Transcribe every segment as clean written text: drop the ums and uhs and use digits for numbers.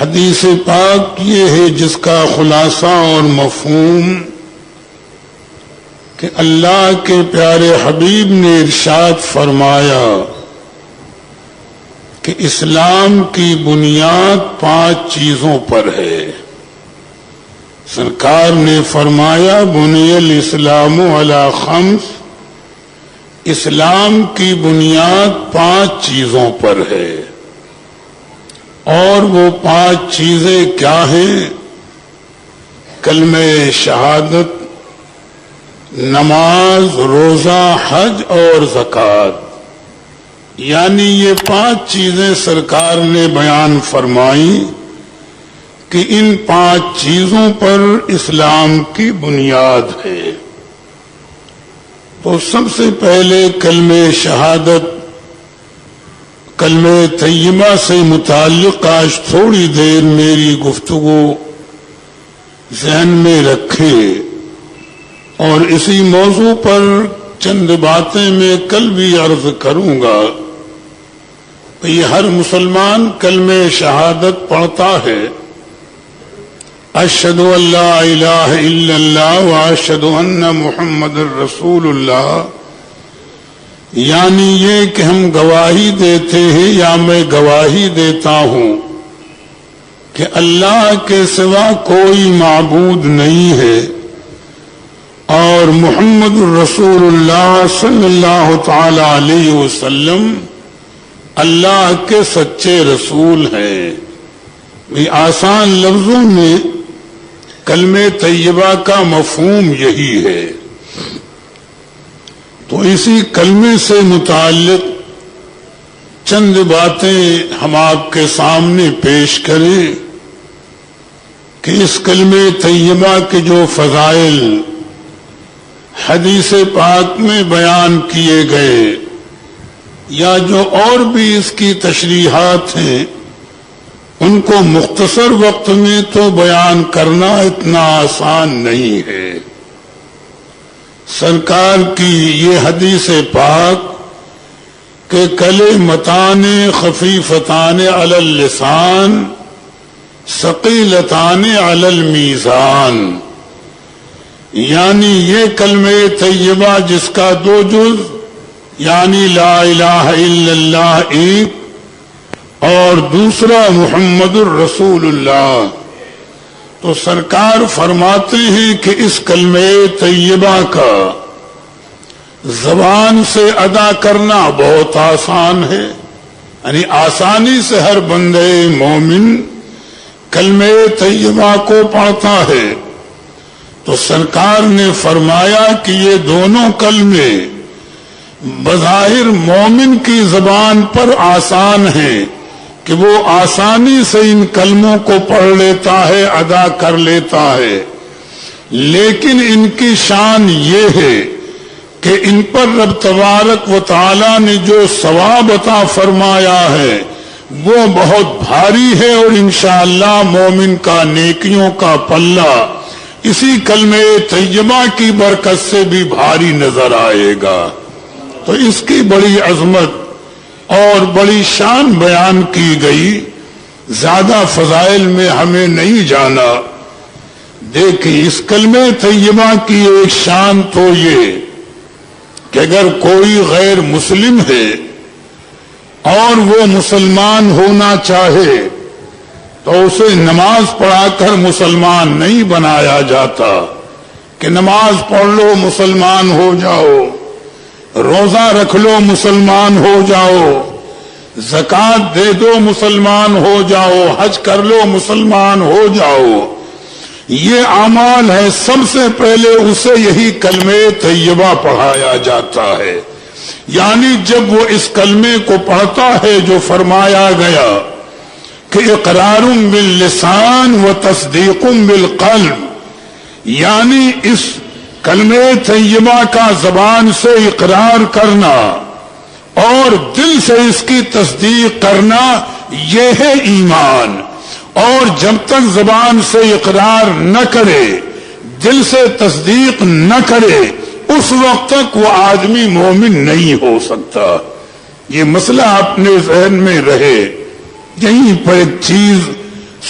حدیث پاک یہ ہے جس کا خلاصہ اور مفہوم کہ اللہ کے پیارے حبیب نے ارشاد فرمایا کہ اسلام کی بنیاد 5 چیزوں پر ہے۔ سرکار نے فرمایا بنی الاسلام علی 5، اسلام کی بنیاد 5 چیزوں پر ہے، اور وہ 5 چیزیں کیا ہیں؟ کلمہ شہادت، نماز، روزہ، حج اور زکوٰۃ، یعنی یہ 5 چیزیں سرکار نے بیان فرمائی کہ ان 5 چیزوں پر اسلام کی بنیاد ہے۔ تو سب سے پہلے کلمہ شہادت، کلمہ طیبہ سے متعلق آج تھوڑی دیر میری گفتگو ذہن میں رکھیں، اور اسی موضوع پر چند باتیں میں کل بھی عرض کروں گا۔ یہ ہر مسلمان کلمہ شہادت پڑھتا ہے، اشہد ان لا الہ الا اللہ واشہد ان محمد الرسول اللہ، یعنی یہ کہ ہم گواہی دیتے ہیں یا میں گواہی دیتا ہوں کہ اللہ کے سوا کوئی معبود نہیں ہے، اور محمد الرسول اللہ صلی اللہ تعالی علیہ وسلم اللہ کے سچے رسول ہیں۔ یہ آسان لفظوں میں کلمہ طیبہ کا مفہوم یہی ہے۔ تو اسی کلمے سے متعلق چند باتیں ہم آپ کے سامنے پیش کریں کہ اس کلمہ طیبہ کے جو فضائل حدیث پاک میں بیان کیے گئے یا جو اور بھی اس کی تشریحات ہیں، ان کو مختصر وقت میں تو بیان کرنا اتنا آسان نہیں ہے۔ سرکار کی یہ حدیث پاک کہ کلمتان خفیفتان علی اللسان ثقیلتان علی المیزان، یعنی یہ کلمہ طیبہ جس کا 2 جز یعنی لا الہ الا اللہ ایک اور دوسرا محمد الرسول اللہ، تو سرکار فرماتے ہیں کہ اس کلمہ طیبہ کا زبان سے ادا کرنا بہت آسان ہے، یعنی آسانی سے ہر بندے مومن کلمہ طیبہ کو پڑھتا ہے۔ تو سرکار نے فرمایا کہ یہ دونوں کلمے بظاہر مومن کی زبان پر آسان ہیں کہ وہ آسانی سے ان کلموں کو پڑھ لیتا ہے، ادا کر لیتا ہے، لیکن ان کی شان یہ ہے کہ ان پر رب تبارک و تعالی نے جو ثواب عطا فرمایا ہے وہ بہت بھاری ہے، اور انشاءاللہ مومن کا نیکیوں کا پلہ اسی کلمہ طیبہ کی برکت سے بھی بھاری نظر آئے گا۔ تو اس کی بڑی عظمت اور بڑی شان بیان کی گئی، زیادہ فضائل میں ہمیں نہیں جانا۔ دیکھیں اس کلمہ طیبہ کی ایک شان تو یہ کہ اگر کوئی غیر مسلم ہے اور وہ مسلمان ہونا چاہے تو اسے نماز پڑھا کر مسلمان نہیں بنایا جاتا کہ نماز پڑھ لو مسلمان ہو جاؤ، روزہ رکھ لو مسلمان ہو جاؤ، زکوٰۃ دے دو مسلمان ہو جاؤ، حج کر لو مسلمان ہو جاؤ۔ یہ اعمال ہے، سب سے پہلے اسے یہی کلمہ طیبہ پڑھایا جاتا ہے، یعنی جب وہ اس کلمے کو پڑھتا ہے جو فرمایا گیا کہ اقرار باللسان و تصدیق بالقلب، یعنی اس کلمہ طیبہ کا زبان سے اقرار کرنا اور دل سے اس کی تصدیق کرنا، یہ ہے ایمان۔ اور جب تک زبان سے اقرار نہ کرے، دل سے تصدیق نہ کرے، اس وقت تک وہ آدمی مومن نہیں ہو سکتا۔ یہ مسئلہ اپنے ذہن میں رہے۔ یہیں پر ایک چیز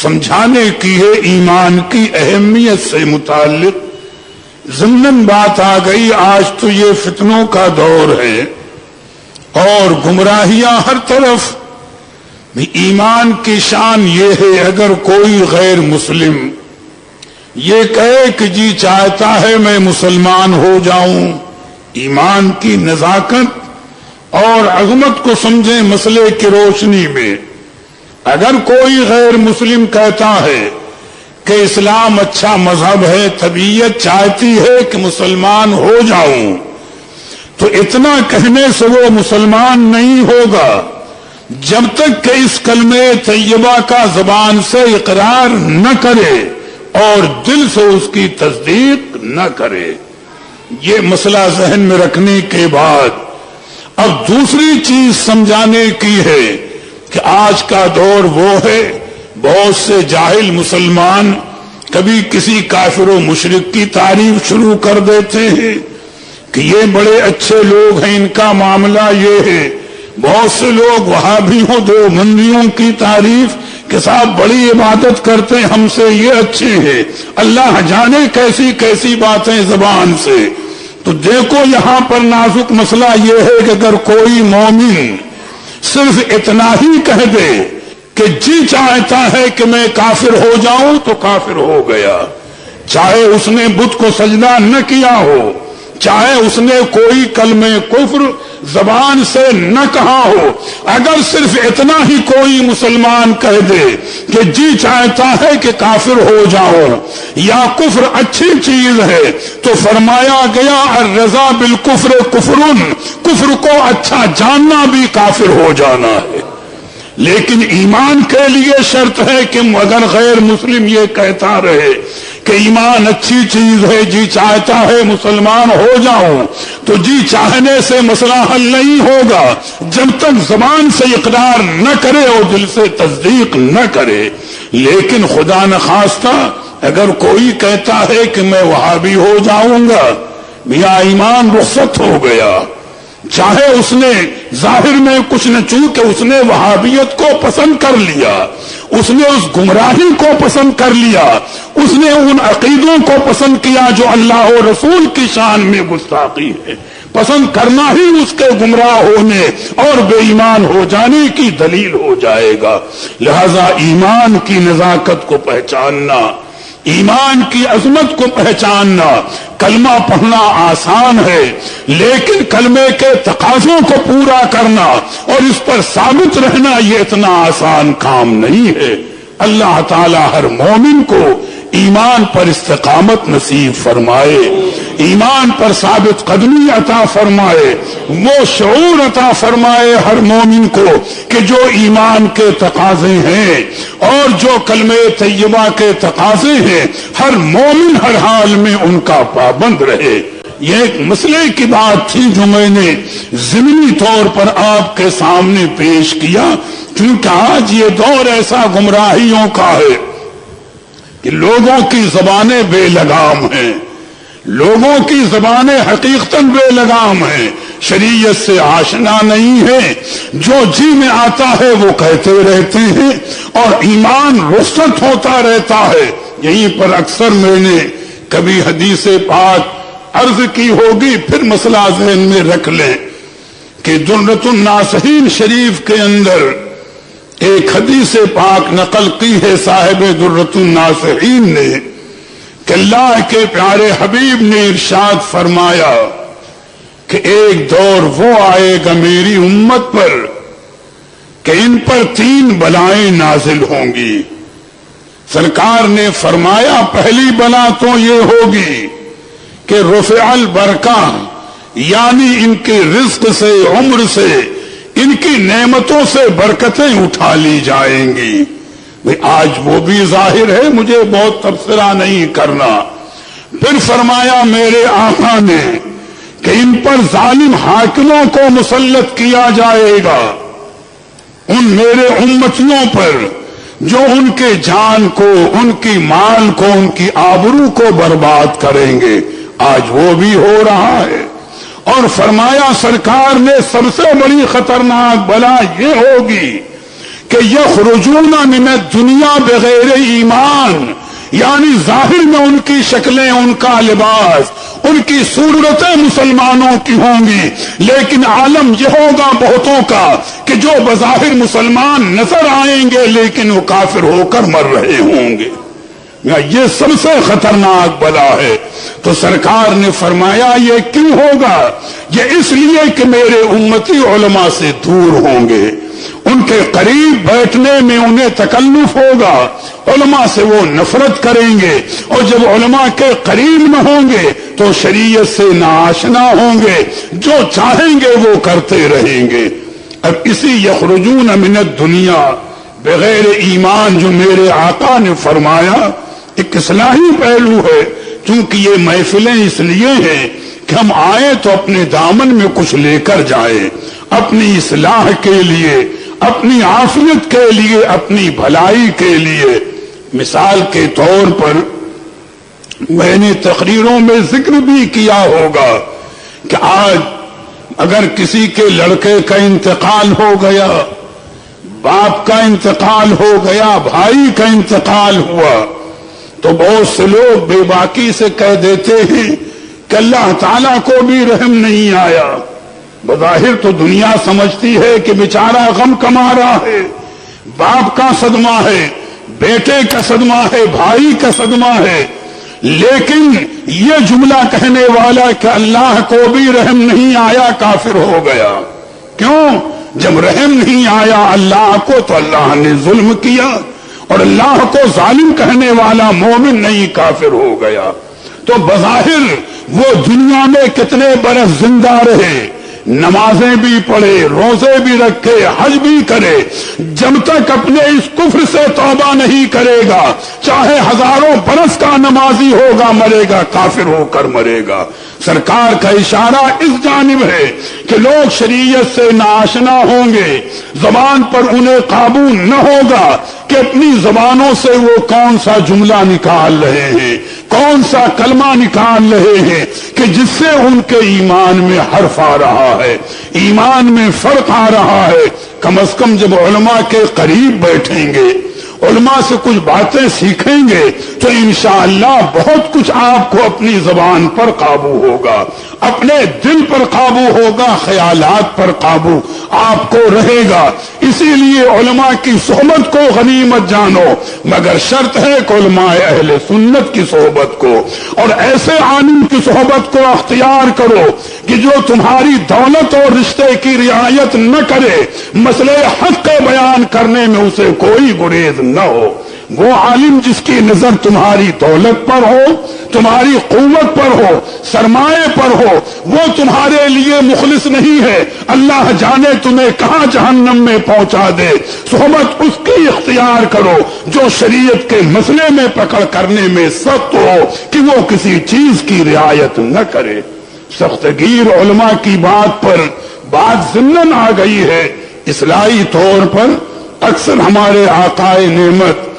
سمجھانے کی ہے ایمان کی اہمیت سے متعلق. ضمناً بات آ گئی آج تو یہ فتنوں کا دور ہے اور گمراہیاں ہر طرف. ایمان کی شان یہ ہے اگر کوئی غیر مسلم یہ کہے کہ جی چاہتا ہے میں مسلمان ہو جاؤں، ایمان کی نزاکت اور عظمت کو سمجھیں مسئلے کی روشنی میں. اگر کوئی غیر مسلم کہتا ہے کہ اسلام اچھا مذہب ہے، طبیعت چاہتی ہے کہ مسلمان ہو جاؤں، تو اتنا کہنے سے وہ مسلمان نہیں ہوگا جب تک کہ اس کلمہ طیبہ کا زبان سے اقرار نہ کرے اور دل سے اس کی تصدیق نہ کرے. یہ مسئلہ ذہن میں رکھنے کے بعد اب دوسری چیز سمجھانے کی ہے کہ آج کا دور وہ ہے بہت سے جاہل مسلمان کبھی کسی کافر و مشرک کی تعریف شروع کر دیتے ہیں کہ یہ بڑے اچھے لوگ ہیں، ان کا معاملہ یہ ہے. بہت سے لوگ وہابیوں دیوبندیوں کی تعریف کہ صاحب بڑی عبادت کرتے ہیں، ہم سے یہ اچھے ہیں. اللہ جانے کیسی کیسی باتیں زبان سے. تو دیکھو یہاں پر نازک مسئلہ یہ ہے کہ اگر کوئی مومن صرف اتنا ہی کہہ دے کہ جی چاہتا ہے کہ میں کافر ہو جاؤں تو کافر ہو گیا، چاہے اس نے بت کو سجدہ نہ کیا ہو، چاہے اس نے کوئی کلمہ کفر زبان سے نہ کہا ہو. اگر صرف اتنا ہی کوئی مسلمان کہہ دے کہ جی چاہتا ہے کہ کافر ہو جاؤں یا کفر اچھی چیز ہے، تو فرمایا گیا الرضا بالکفر کفرن، کفر کو اچھا جاننا بھی کافر ہو جانا ہے. لیکن ایمان کے لیے شرط ہے کہ اگر غیر مسلم یہ کہتا رہے کہ ایمان اچھی چیز ہے، جی چاہتا ہے مسلمان ہو جاؤں، تو جی چاہنے سے مسئلہ حل نہیں ہوگا جب تک زبان سے اقرار نہ کرے اور دل سے تصدیق نہ کرے. لیکن خدا نخواستہ اگر کوئی کہتا ہے کہ میں وہابی ہو جاؤں گا، میاں ایمان رخصت ہو گیا. چاہے اس نے ظاہر میں کچھ نہ، چونکہ اس نے وہابیت کو پسند کر لیا، اس نے اس گمراہی کو پسند کر لیا، اس نے ان عقیدوں کو پسند کیا جو اللہ و رسول کی شان میں گستاخی ہے. پسند کرنا ہی اس کے گمراہ ہونے اور بے ایمان ہو جانے کی دلیل ہو جائے گا. لہذا ایمان کی نزاکت کو پہچاننا، ایمان کی عظمت کو پہچاننا. کلمہ پڑھنا آسان ہے لیکن کلمے کے تقاضوں کو پورا کرنا اور اس پر ثابت رہنا یہ اتنا آسان کام نہیں ہے. اللہ تعالی ہر مومن کو ایمان پر استقامت نصیب فرمائے، ایمان پر ثابت قدمی عطا فرمائے، وہ شعور عطا فرمائے ہر مومن کو کہ جو ایمان کے تقاضے ہیں اور جو کلمہ طیبہ کے تقاضے ہیں ہر مومن ہر حال میں ان کا پابند رہے. یہ ایک مسئلے کی بات تھی جو میں نے ضمنی طور پر آپ کے سامنے پیش کیا، کیونکہ آج یہ دور ایسا گمراہیوں کا ہے کہ لوگوں کی زبانیں بے لگام ہیں، لوگوں کی زبانیں حقیقتاً بے لگام ہیں، شریعت سے آشنا نہیں ہے، جو جی میں آتا ہے وہ کہتے رہتے ہیں اور ایمان رخصت ہوتا رہتا ہے. یہیں پر اکثر میں نے کبھی حدیث پاک عرض کی ہوگی، پھر مسئلہ ذہن میں رکھ لیں کہ درۃ الناصحین شریف کے اندر ایک حدیث پاک نقل کی ہے صاحب درۃ الناصحین نے کہ اللہ کے پیارے حبیب نے ارشاد فرمایا کہ ایک دور وہ آئے گا میری امت پر کہ ان پر 3 بلائیں نازل ہوں گی. سرکار نے فرمایا پہلی بلا تو یہ ہوگی کہ رفع البرکہ، یعنی ان کے رزق سے، عمر سے، ان کی نعمتوں سے برکتیں اٹھا لی جائیں گی. آج وہ بھی ظاہر ہے، مجھے بہت تبصرہ نہیں کرنا. پھر فرمایا میرے آقا نے کہ ان پر ظالم حاکموں کو مسلط کیا جائے گا، ان میرے امتیوں پر جو ان کے جان کو، ان کی مال کو، ان کی آبرو کو برباد کریں گے. آج وہ بھی ہو رہا ہے. اور فرمایا سرکار نے سب سے بڑی خطرناک بلا یہ ہوگی کہ یخرجون من الدنیا بغیر ایمان، یعنی ظاہر میں ان کی شکلیں، ان کا لباس، ان کی صورتیں مسلمانوں کی ہوں گی، لیکن عالم یہ ہوگا بہتوں کا کہ جو بظاہر مسلمان نظر آئیں گے لیکن وہ کافر ہو کر مر رہے ہوں گے۔ یہ سب سے خطرناک بلا ہے۔ تو سرکار نے فرمایا یہ کیوں ہوگا؟ یہ اس لیے کہ میرے امتی علماء سے دور ہوں گے، ان کے قریب بیٹھنے میں انہیں تکلف ہوگا، علماء سے وہ نفرت کریں گے، اور جب علماء کے قریب نہ ہوں گے تو شریعت سے ناآشنا ہوں گے، جو چاہیں گے وہ کرتے رہیں گے۔ اب اسی یخرجون من الدنیا بغیر ایمان جو میرے آقا نے فرمایا ایک اصلاحی پہلو ہے، چونکہ یہ محفلیں اس لیے ہیں کہ ہم آئیں تو اپنے دامن میں کچھ لے کر جائیں، اپنی اصلاح کے لیے، اپنی عافیت کے لیے، اپنی بھلائی کے لیے۔ مثال کے طور پر میں نے تقریروں میں ذکر بھی کیا ہوگا کہ آج اگر کسی کے لڑکے کا انتقال ہو گیا، باپ کا انتقال ہو گیا، بھائی کا انتقال ہوا، تو بہت سے لوگ بے باکی سے کہہ دیتے ہیں کہ اللہ تعالیٰ کو بھی رحم نہیں آیا۔ بظاہر تو دنیا سمجھتی ہے کہ بیچارہ غم کما رہا ہے، باپ کا صدمہ ہے، بیٹے کا صدمہ ہے، بھائی کا صدمہ ہے، لیکن یہ جملہ کہنے والا کہ اللہ کو بھی رحم نہیں آیا کافر ہو گیا۔ کیوں؟ جب رحم نہیں آیا اللہ کو تو اللہ نے ظلم کیا، اور اللہ کو ظالم کہنے والا مومن نہیں کافر ہو گیا۔ تو بظاہر وہ دنیا میں کتنے برس زندہ رہے، نمازیں بھی پڑھے، روزے بھی رکھے، حج بھی کرے، جب تک اپنے اس کفر سے توبہ نہیں کرے گا، چاہے ہزاروں برس کا نمازی ہوگا، مرے گا کافر ہو کر مرے گا۔ سرکار کا اشارہ اس جانب ہے کہ لوگ شریعت سے ناآشنا ہوں گے، زبان پر انہیں قابو نہ ہوگا کہ اپنی زبانوں سے وہ کون سا جملہ نکال رہے ہیں، کون سا کلمہ نکال رہے ہیں کہ جس سے ان کے ایمان میں حرف آ رہا ہے، ایمان میں فرق آ رہا ہے۔ کم از کم جب علماء کے قریب بیٹھیں گے، علماء سے کچھ باتیں سیکھیں گے تو انشاءاللہ بہت کچھ آپ کو اپنی زبان پر قابو ہوگا، اپنے دل پر قابو ہوگا، خیالات پر قابو آپ کو رہے گا۔ اسی لیے علماء کی صحبت کو غنیمت جانو، مگر شرط ہے کہ علماء اہل سنت کی صحبت کو اور ایسے عالم کی صحبت کو اختیار کرو کہ جو تمہاری دولت اور رشتے کی رعایت نہ کرے، مسئلے حق کے بیان کرنے میں اسے کوئی گریز نہ ہو۔ وہ عالم جس کی نظر تمہاری دولت پر ہو، تمہاری قوت پر ہو، سرمایہ پر ہو، وہ تمہارے لیے مخلص نہیں ہے، اللہ جانے تمہیں کہاں جہنم میں پہنچا دے۔ صحبت اس کی اختیار کرو جو شریعت کے مسئلے میں پکڑ کرنے میں سخت ہو کہ وہ کسی چیز کی رعایت نہ کرے۔ سخت گیر علماء کی بات پر بات ضمن آ گئی ہے، اصلاحی طور پر اکثر ہمارے آقائے نعمت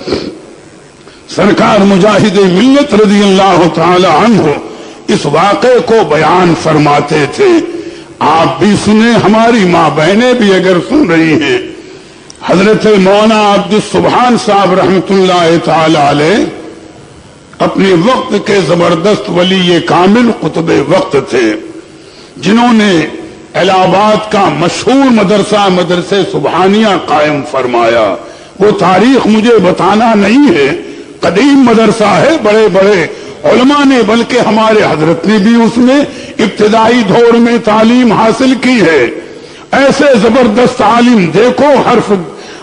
سرکار مجاہد ملت رضی اللہ تعالی عنہ اس واقعے کو بیان فرماتے تھے۔ آپ بھی سنیں، ہماری ماں بہنیں بھی اگر سن رہی ہیں، حضرت مولانا عبد السبحان صاحب رحمت اللہ تعالی علیہ اپنے وقت کے زبردست ولی کامل قطب وقت تھے، جنہوں نے الہ آباد کا مشہور مدرسہ سبحانیہ قائم فرمایا۔ وہ تاریخ مجھے بتانا نہیں ہے، قدیم مدرسہ ہے، بڑے بڑے علماء نے، بلکہ ہمارے حضرت نے بھی اس میں ابتدائی دور میں تعلیم حاصل کی ہے۔ ایسے زبردست عالم دیکھو، حرف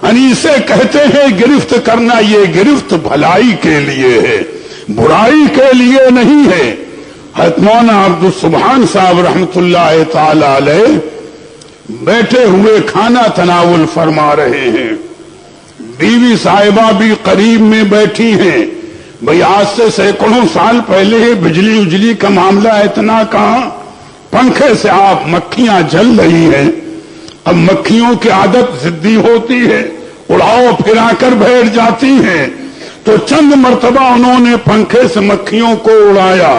اسے کہتے ہیں گرفت کرنا، یہ گرفت بھلائی کے لیے ہے، برائی کے لیے نہیں ہے۔ حضرت مولانا عبد السبحان صاحب رحمت اللہ تعالی علیہ بیٹھے ہوئے کھانا تناول فرما رہے ہیں، بیوی صاحبہ بھی قریب میں بیٹھی ہیں۔ بھئی آج سے سینکڑوں سال پہلے بجلی اجلی کا معاملہ اتنا کہاں، پنکھے سے آپ مکھیاں جل رہی ہیں۔ اب مکھیوں کی عادت ضدی ہوتی ہے، اڑاؤ پھرا کر بیٹھ جاتی ہیں، تو چند مرتبہ انہوں نے پنکھے سے مکھیوں کو اڑایا،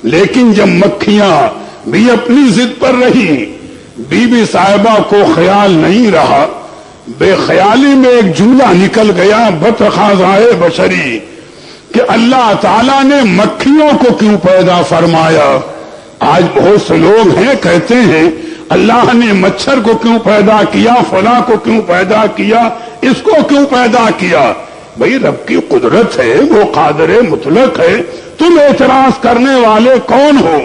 لیکن جب مکھیاں بھی اپنی ضد پر رہی، بی بی صاحبہ کو خیال نہیں رہا بے خیالی میں ایک جملہ نکل گیا بتقاضائے بشری کہ اللہ تعالیٰ نے مکھیوں کو کیوں پیدا فرمایا. آج بہت سے لوگ ہیں کہتے ہیں اللہ نے مچھر کو کیوں پیدا کیا، فلاں کو کیوں پیدا کیا، اس کو کیوں پیدا کیا. بھئی رب کی قدرت ہے، وہ قادر مطلق ہے، تم اعتراض کرنے والے کون ہو؟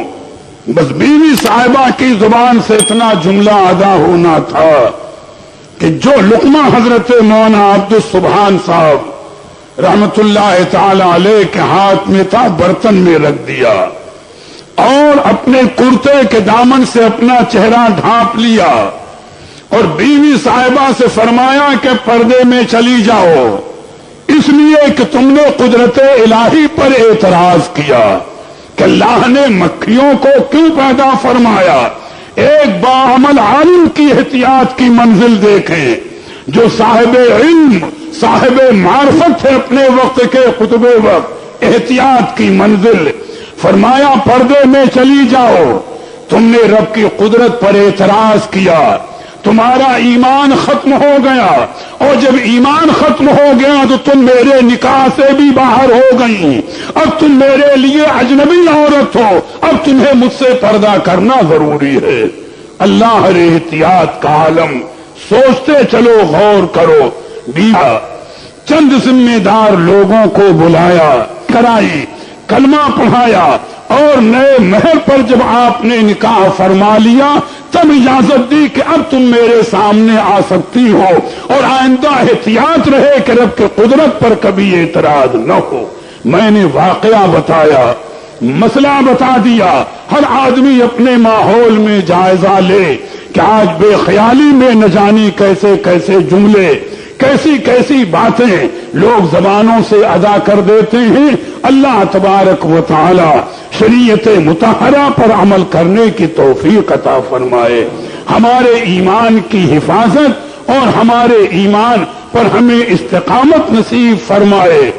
بس بیوی صاحبہ کی زبان سے اتنا جملہ ادا ہونا تھا کہ جو لقمہ حضرت مولانا عبد السبحان صاحب رحمت اللہ تعالی علیہ کے ہاتھ میں تھا، برتن میں رکھ دیا اور اپنے کرتے کے دامن سے اپنا چہرہ ڈھانپ لیا اور بیوی صاحبہ سے فرمایا کہ پردے میں چلی جاؤ، اس لیے کہ تم نے قدرت الہی پر اعتراض کیا کہ اللہ نے مکھیوں کو کیوں پیدا فرمایا. ایک باعمل عالم کی احتیاط کی منزل دیکھیں، جو صاحب علم صاحب معرفت ہے اپنے وقت کے خطب وقت، احتیاط کی منزل. فرمایا پردے میں چلی جاؤ، تم نے رب کی قدرت پر اعتراض کیا، تمہارا ایمان ختم ہو گیا، اور جب ایمان ختم ہو گیا تو تم میرے نکاح سے بھی باہر ہو گئی، اب تم میرے لیے اجنبی عورت ہو، اب تمہیں مجھ سے پردہ کرنا ضروری ہے. اللہ احتیاط کا عالم، سوچتے چلو غور کرو. بیوہ چند ذمہ دار لوگوں کو بلایا، کرائی، کلمہ پڑھایا اور نئے مہر پر جب آپ نے نکاح فرما لیا تب اجازت دی کہ اب تم میرے سامنے آ سکتی ہو، اور آئندہ احتیاط رہے کہ رب کے قدرت پر کبھی اعتراض نہ ہو. میں نے واقعہ بتایا، مسئلہ بتا دیا. ہر آدمی اپنے ماحول میں جائزہ لے کہ آج بے خیالی میں نہ جانی کیسے کیسے جملے، کیسی کیسی باتیں لوگ زبانوں سے ادا کر دیتے ہیں. اللہ تبارک و تعالی شریعت مطہرہ پر عمل کرنے کی توفیق عطا فرمائے، ہمارے ایمان کی حفاظت اور ہمارے ایمان پر ہمیں استقامت نصیب فرمائے.